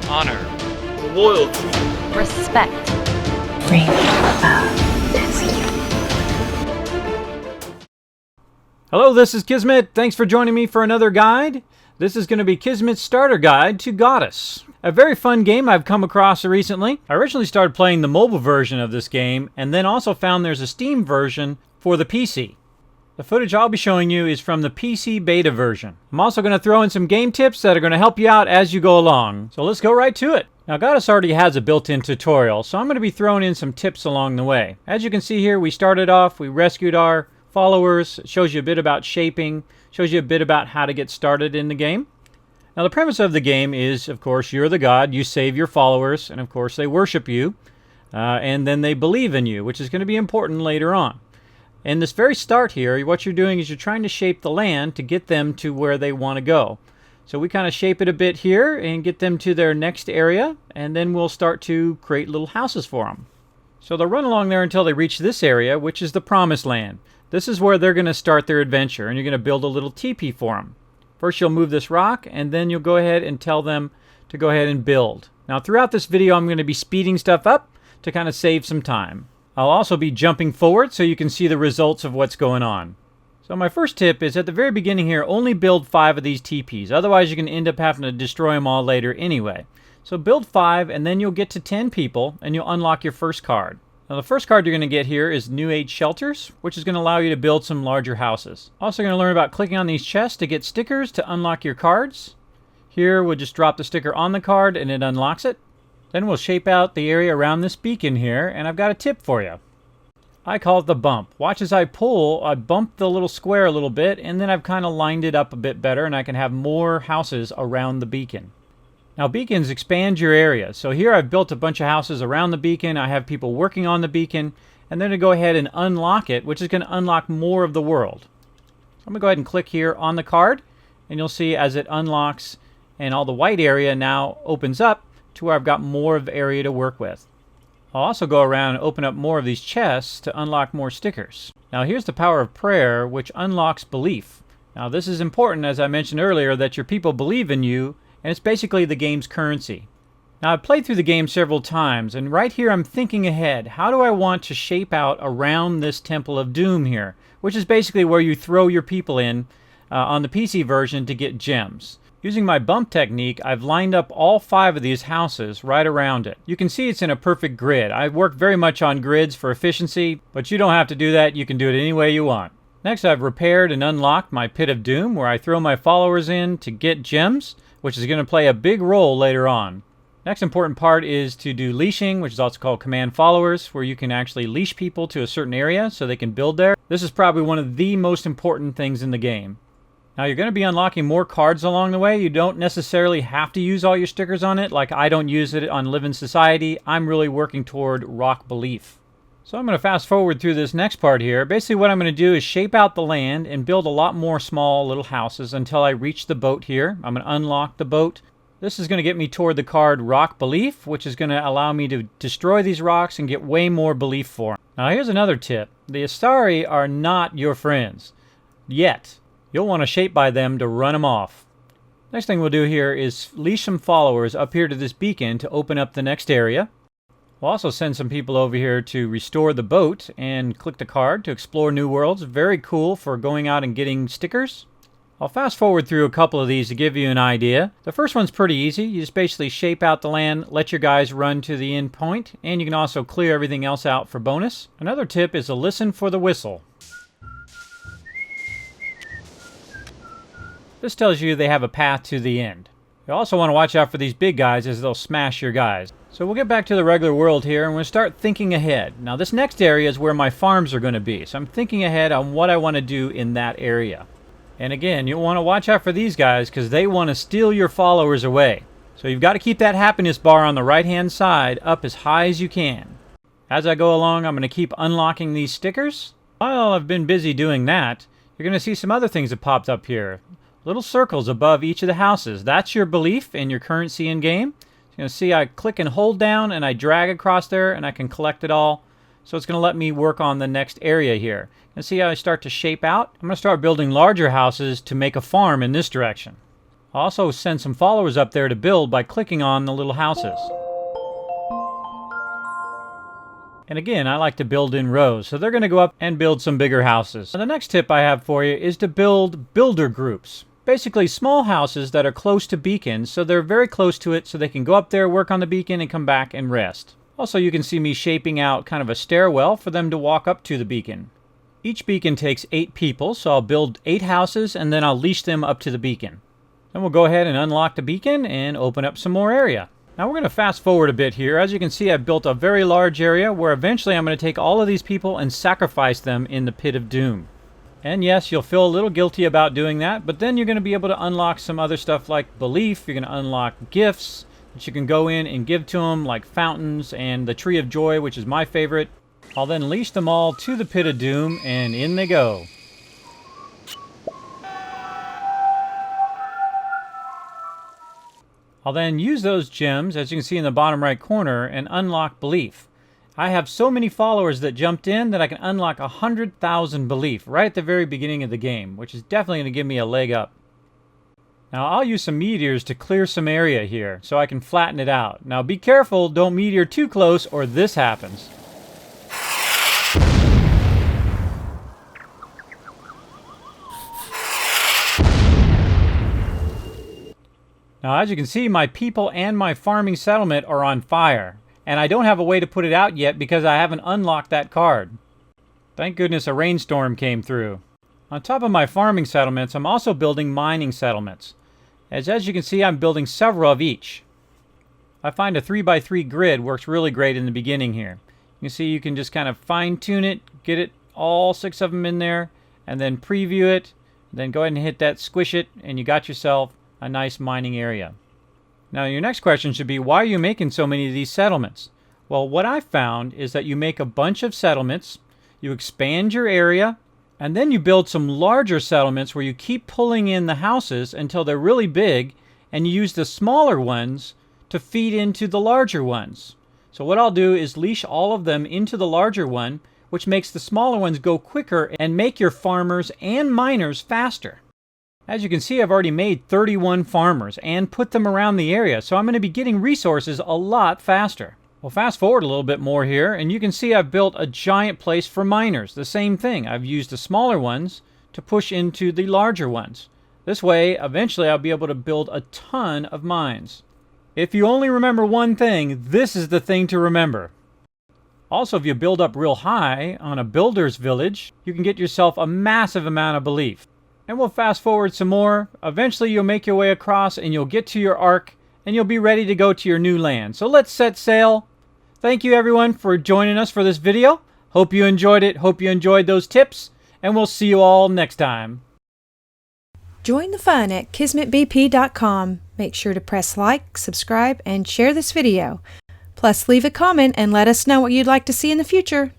honor, loyalty, respect, Hello, this is Kismet. Thanks for joining me for another guide. This is going to be Kismet's starter guide to Godus. A very fun game I've come across recently. I originally started playing the mobile version of this game, and then also found there's a Steam version for the PC. The footage I'll be showing you is from the PC beta version. I'm also going to throw in some game tips that are going to help you out as you go along. So let's go right to it. Now, Godus already has a built-in tutorial, so I'm going to be throwing in some tips along the way. As you can see here, we started off, we rescued our followers. It shows you a bit about shaping, shows you a bit about how to get started in the game. Now, the premise of the game is, of course, you're the god, you save your followers, and of course they worship you, and then they believe in you, which is going to be important later on. In this very start here, what you're doing is you're trying to shape the land to get them to where they want to go. So we kind of shape it a bit here and get them to their next area, and then we'll start to create little houses for them. So they'll run along there until they reach this area, which is the Promised Land. This is where they're going to start their adventure, and you're going to build a little teepee for them. First, you'll move this rock, and then you'll go ahead and tell them to go ahead and build. Now, throughout this video, I'm going to be speeding stuff up to kind of save some time. I'll also be jumping forward so you can see the results of what's going on. So my first tip is at the very beginning here, only build 5 of these teepees. Otherwise, you can end up having to destroy them all later anyway. So build 5, and then you'll get to 10 people, and you'll unlock your first card. Now, the first card you're going to get here is New Age Shelters, which is going to allow you to build some larger houses. Also going to learn about clicking on these chests to get stickers to unlock your cards. Here, we'll just drop the sticker on the card, and it unlocks it. Then we'll shape out the area around this beacon here, and I've got a tip for you. I call it the bump. Watch as I pull, I bump the little square a little bit, and then I've kind of lined it up a bit better, and I can have more houses around the beacon. Now, beacons expand your area. So here I've built a bunch of houses around the beacon. I have people working on the beacon, and then to go ahead and unlock it, which is going to unlock more of the world. I'm going to go ahead and click here on the card, and you'll see as it unlocks, and all the white area now opens up, to where I've got more of the area to work with. I'll also go around and open up more of these chests to unlock more stickers. Now here's the power of prayer, which unlocks belief. Now this is important, as I mentioned earlier, that your people believe in you, and it's basically the game's currency. Now I've played through the game several times, and right here I'm thinking ahead. How do I want to shape out around this Temple of Doom here? Which is basically where you throw your people in on the PC version to get gems. Using my bump technique, I've lined up all 5 of these houses right around it. You can see it's in a perfect grid. I work very much on grids for efficiency, but you don't have to do that. You can do it any way you want. Next, I've repaired and unlocked my Pit of Doom, where I throw my followers in to get gems, which is going to play a big role later on. Next important part is to do leashing, which is also called command followers, where you can actually leash people to a certain area so they can build there. This is probably one of the most important things in the game. Now, you're going to be unlocking more cards along the way. You don't necessarily have to use all your stickers on it, like I don't use it on Live in Society. I'm really working toward Rock Belief. So I'm going to fast forward through this next part here. Basically, what I'm going to do is shape out the land and build a lot more small little houses until I reach the boat here. I'm going to unlock the boat. This is going to get me toward the card Rock Belief, which is going to allow me to destroy these rocks and get way more belief for them. Now, here's another tip. The Astari are not your friends. Yet. You'll want to shape by them to run them off. Next thing we'll do here is leash some followers up here to this beacon to open up the next area. We'll also send some people over here to restore the boat and click the card to explore new worlds. Very cool for going out and getting stickers. I'll fast forward through a couple of these to give you an idea. The first one's pretty easy. You just basically shape out the land, let your guys run to the end point, and you can also clear everything else out for bonus. Another tip is to listen for the whistle. This tells you they have a path to the end. You also want to watch out for these big guys as they'll smash your guys. So we'll get back to the regular world here and we'll start thinking ahead. Now this next area is where my farms are going to be. So I'm thinking ahead on what I want to do in that area. And again, you'll want to watch out for these guys because they want to steal your followers away. So you've got to keep that happiness bar on the right hand side up as high as you can. As I go along, I'm going to keep unlocking these stickers. While I've been busy doing that, you're going to see some other things that popped up here. Little circles above each of the houses. That's your belief and your currency in game. So you're going to see I click and hold down and I drag across there and I can collect it all. So it's going to let me work on the next area here. And see how I start to shape out? I'm going to start building larger houses to make a farm in this direction. I'll also send some followers up there to build by clicking on the little houses. And again, I like to build in rows, so they're going to go up and build some bigger houses. And the next tip I have for you is to build builder groups. Basically small houses that are close to beacons, so they're very close to it, so they can go up there, work on the beacon, and come back and rest. Also, you can see me shaping out kind of a stairwell for them to walk up to the beacon. Each beacon takes 8 people, so I'll build 8 houses, and then I'll leash them up to the beacon. Then we'll go ahead and unlock the beacon and open up some more area. Now we're going to fast forward a bit here. As you can see, I've built a very large area where eventually I'm going to take all of these people and sacrifice them in the Pit of Doom. And yes, you'll feel a little guilty about doing that, but then you're going to be able to unlock some other stuff like belief. You're going to unlock gifts that you can go in and give to them, like fountains and the Tree of Joy, which is my favorite. I'll then leash them all to the Pit of Doom, and in they go. I'll then use those gems, as you can see in the bottom right corner, and unlock belief. I have so many followers that jumped in that I can unlock 100,000 belief right at the very beginning of the game, which is definitely going to give me a leg up. Now I'll use some meteors to clear some area here, so I can flatten it out. Now be careful, don't meteor too close or this happens. Now, as you can see, my people and my farming settlement are on fire, and I don't have a way to put it out yet because I haven't unlocked that card. Thank goodness a rainstorm came through. On top of my farming settlements, I'm also building mining settlements. As you can see, I'm building several of each. I find a 3x3 grid works really great in the beginning here. You can see you can just kind of fine-tune it, get it all 6 of them in there, and then preview it, then go ahead and hit that squish it, and you got yourself a nice mining area. Now your next question should be, why are you making so many of these settlements? Well, what I found is that you make a bunch of settlements, you expand your area, and then you build some larger settlements where you keep pulling in the houses until they're really big, and you use the smaller ones to feed into the larger ones. So what I'll do is leash all of them into the larger one, which makes the smaller ones go quicker and make your farmers and miners faster. As you can see, I've already made 31 farmers and put them around the area, so I'm going to be getting resources a lot faster. Well, fast forward a little bit more here, and you can see I've built a giant place for miners. The same thing. I've used the smaller ones to push into the larger ones. This way, eventually I'll be able to build a ton of mines. If you only remember one thing, this is the thing to remember. Also, if you build up real high on a builder's village, you can get yourself a massive amount of belief. And we'll fast forward some more. Eventually you'll make your way across and you'll get to your ark and you'll be ready to go to your new land. So let's set sail. Thank you everyone for joining us for this video. Hope you enjoyed it. Hope you enjoyed those tips. And we'll see you all next time. Join the fun at kismetbp.com. Make sure to press like, subscribe, and share this video. Plus leave a comment and let us know what you'd like to see in the future.